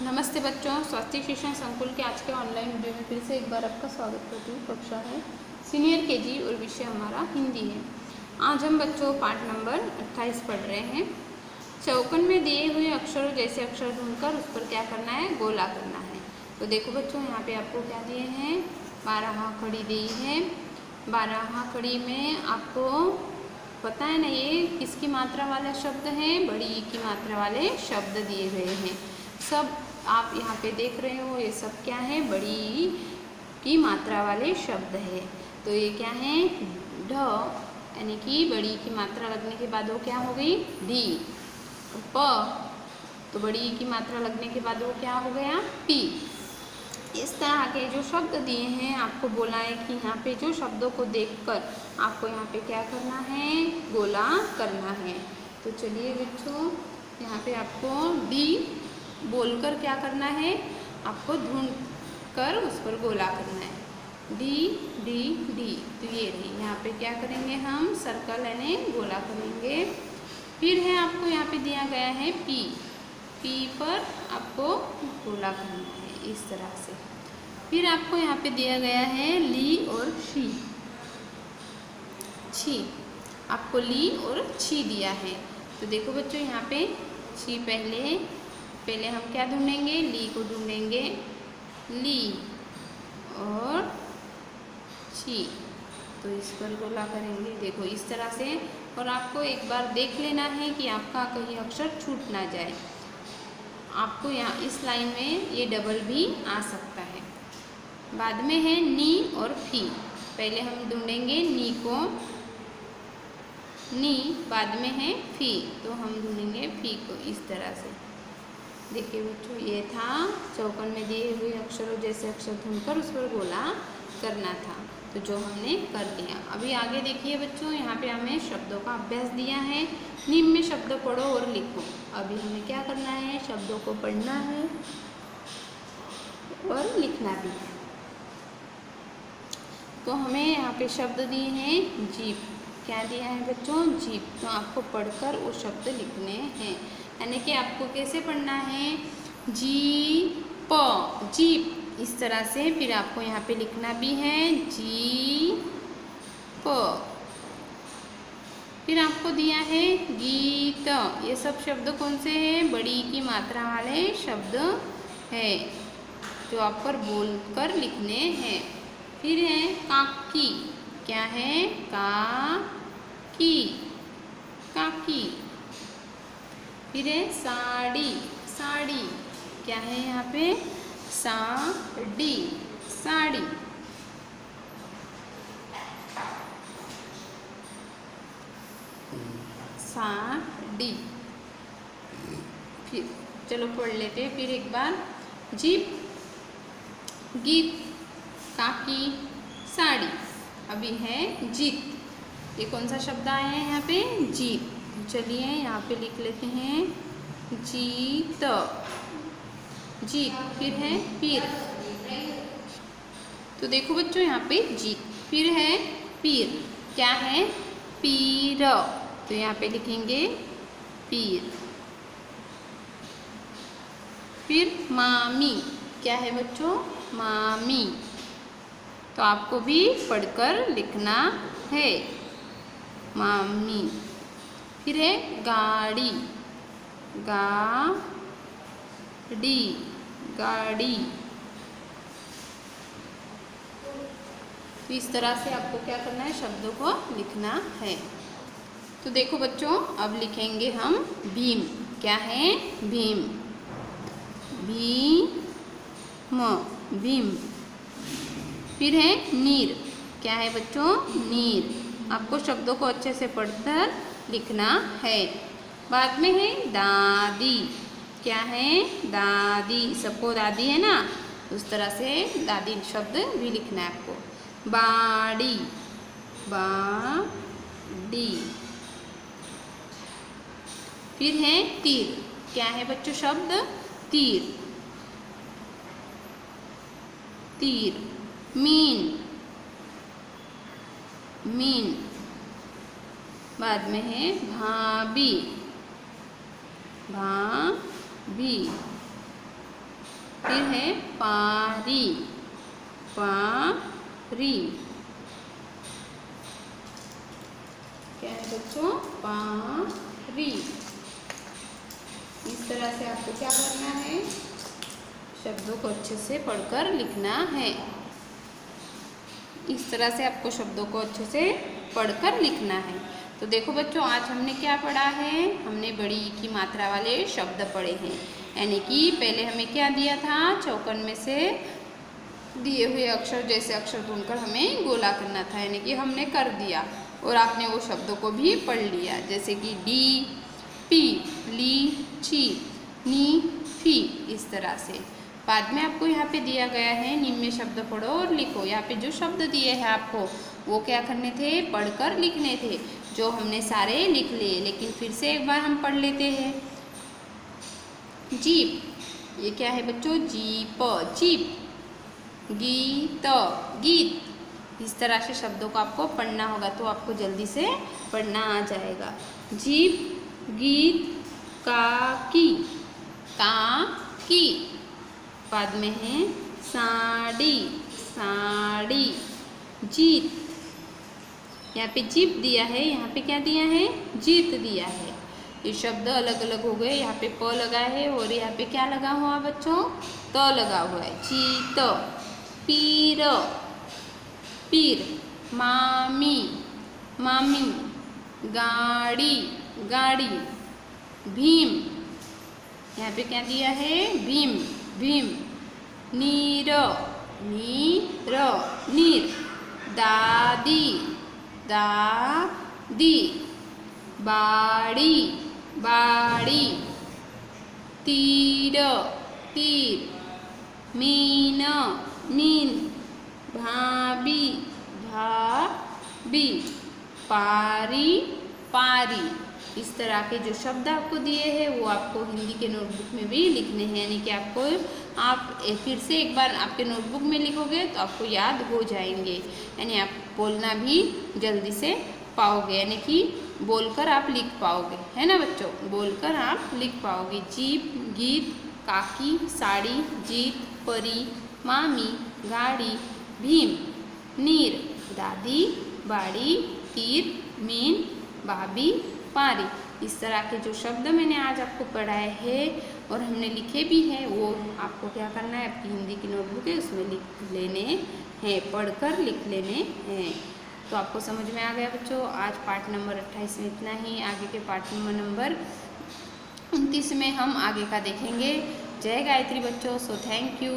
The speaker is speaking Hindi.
नमस्ते बच्चों, स्वास्थ्य शिक्षण संकुल के आज के ऑनलाइन वीडियो में फिर से एक बार आपका स्वागत करती हूँ। कक्षा है सीनियर केजी और विषय हमारा हिंदी है। आज हम बच्चों पाठ नंबर 28 पढ़ रहे हैं। चौकन में दिए हुए अक्षरों जैसे अक्षर ढूंढकर उस पर क्या करना है, गोला करना है। तो देखो बच्चों, यहाँ पे आपको क्या दिए हैं, 12 खड़ी दी है। 12 खड़ी में आपको पता है ना, ये किसकी मात्रा वाले शब्द हैं, बड़ी ई की मात्रा वाले शब्द दिए गए हैं। सब आप यहाँ पे देख रहे हो, ये सब क्या है, बड़ी ई की मात्रा वाले शब्द है। तो ये क्या है, ढ, यानी कि बड़ी ई की मात्रा लगने के बाद वो क्या हो गई, डी। प, तो बड़ी ई की मात्रा लगने के बाद वो क्या हो गया, पी। इस तरह के जो शब्द दिए हैं, आपको बोला है कि यहाँ पे जो शब्दों को देखकर आपको यहाँ पे क्या करना है, गोला करना है। तो चलिए बच्चों, यहाँ पे आपको डी बोलकर क्या करना है, आपको ढूंढ कर उस पर गोला करना है। डी डी डी, तो ये रही। यहाँ पे क्या करेंगे हम, सर्कल यानी गोला करेंगे। फिर है आपको यहाँ पे दिया गया है पी। पी पर आपको गोला करना है इस तरह से। फिर आपको यहाँ पे दिया गया है ली और शी। छी, आपको ली और छी दिया है। तो देखो बच्चों, यहाँ पे छी पहले हम क्या ढूंढेंगे, ली को ढूंढेंगे, ली और छी। तो इस पर गोला करेंगे, देखो इस तरह से। और आपको एक बार देख लेना है कि आपका कहीं अक्षर छूट ना जाए। आपको यहाँ इस लाइन में ये डबल भी आ सकता है। बाद में है नी और फी। पहले हम ढूंढेंगे नी को, नी, बाद में है फी, तो हम ढूंढेंगे फी को इस तरह से। देखिए बच्चों, ये था चौकन में दिए हुए अक्षरों जैसे अक्षर ढूंढकर उस पर गोला करना था, तो जो हमने कर लिया। अभी आगे देखिए बच्चों, यहाँ पे हमें शब्दों का अभ्यास दिया है। निम्न में शब्द पढ़ो और लिखो। अभी हमें क्या करना है, शब्दों को पढ़ना है और लिखना भी है। तो हमें यहाँ पे शब्द दिए हैं जीप। क्या दिया है बच्चों, जीप। तो आपको पढ़कर वो शब्द लिखने हैं, यानी कि आपको कैसे पढ़ना है, जी प, जीप, इस तरह से। फिर आपको यहाँ पे लिखना भी है जी प। फिर आपको दिया है गीत। ये सब शब्द कौन से हैं, बड़ी की मात्रा वाले शब्द है जो आप पर बोलकर लिखने हैं। फिर है काकी। क्या है, काकी, काकी। फिर है साड़ी। साड़ी, क्या है यहाँ पे, साड़ी, साड़ी। साड़ी। फिर चलो पढ़ लेते हैं फिर एक बार। जीप, गीत, काकी, साड़ी। अभी है जीत। ये कौन सा शब्द आया है यहाँ पे, जीत। चलिए यहाँ पे लिख लेते हैं जीत, जीत। फिर है पीर। तो देखो बच्चों, यहाँ पे जीत। फिर है पीर। क्या है, पीर। तो यहाँ पे लिखेंगे पीर। फिर मामी। क्या है बच्चों, मामी। तो आपको भी पढ़कर लिखना है, मामी। फिर है गाड़ी। गाड़ी, गाड़ी। तो इस तरह से आपको क्या करना है, शब्दों को लिखना है। तो देखो बच्चों, अब लिखेंगे हम भीम। क्या है, भीम, भीम, भीम। फिर है नीर। क्या है बच्चों, नीर। आपको शब्दों को अच्छे से पढ़कर लिखना है। बाद में है दादी। क्या है, दादी। सबको दादी है ना, उस तरह से दादी शब्द भी लिखना है आपको। बाड़ी, बाड़ी। फिर है तीर। क्या है बच्चों शब्द, तीर, तीर। Mean, mean. बाद में है भाभी, भाभी। फिर है पारी, पारी। क्या है बच्चों? पारी। इस तरह से आपको क्या करना है? शब्दों को अच्छे से पढ़कर लिखना है। इस तरह से आपको शब्दों को अच्छे से पढ़कर लिखना है। तो देखो बच्चों, आज हमने क्या पढ़ा है? हमने बड़ी ई की मात्रा वाले शब्द पढ़े हैं। यानी कि पहले हमें क्या दिया था? चौकन में से दिए हुए अक्षर जैसे अक्षर ढूंढकर हमें गोला करना था, यानी कि हमने कर दिया और आपने वो शब्दों को भी पढ़ लिया, जैसे कि डी, पी, ली, ची, नी, फी। इस तरह से बाद में आपको यहाँ पे दिया गया है निम्न शब्द पढ़ो और लिखो। यहाँ पे जो शब्द दिए हैं आपको वो क्या करने थे? पढ़कर लिखने थे, जो हमने सारे लिख लिए। लेकिन फिर से एक बार हम पढ़ लेते हैं। जीप, ये क्या है बच्चों? Jeep, jeep. गीत, गीत। इस तरह से शब्दों को आपको पढ़ना होगा तो आपको जल्दी से पढ़ना आ जाएगा। जीप, गीत, काकी, काकी। बाद में है साड़ी, साड़ी। जीत, यहाँ पे जीप दिया है, यहाँ पे क्या दिया है? जीत दिया है। ये शब्द अलग अलग हो गए। यहाँ पे प लगा है और यहाँ पे क्या लगा हुआ बच्चों? त लगा हुआ है। चीत, पीर, पीर। मामी, मामी। गाड़ी, गाड़ी। भीम, यहाँ पे क्या दिया है? भीम, भीम। नीर, नीर, नीर। दादी, दादी। बाड़ी, बाड़ी। तीर, तीर। Mean, mean. भाभी, भाभी। पारी, पारी। इस तरह के जो शब्द आपको दिए हैं वो आपको हिंदी के नोटबुक में भी लिखने हैं, यानी कि आपको आप फिर से एक बार आपके नोटबुक में लिखोगे तो आपको याद हो जाएंगे, यानी आप बोलना भी जल्दी से पाओगे, यानी कि बोलकर आप लिख पाओगे, है ना बच्चों? बोलकर आप लिख पाओगे। जीप, गीत, काकी, साड़ी, जीत, परी, मामी, गाड़ी, भीम, नीर, दादी, बाड़ी, तीर, मीन, भाभी, पारी। इस तरह के जो शब्द मैंने आज आपको पढ़ाए हैं और हमने लिखे भी हैं वो आपको क्या करना है? आपकी हिंदी की नोटबुक है उसमें लिख लेने हैं, पढ़कर लिख लेने हैं। तो आपको समझ में आ गया बच्चों? आज पार्ट नंबर 28 में इतना ही। आगे के पार्ट नंबर 29 में हम आगे का देखेंगे। जय गायत्री बच्चों। So thank you.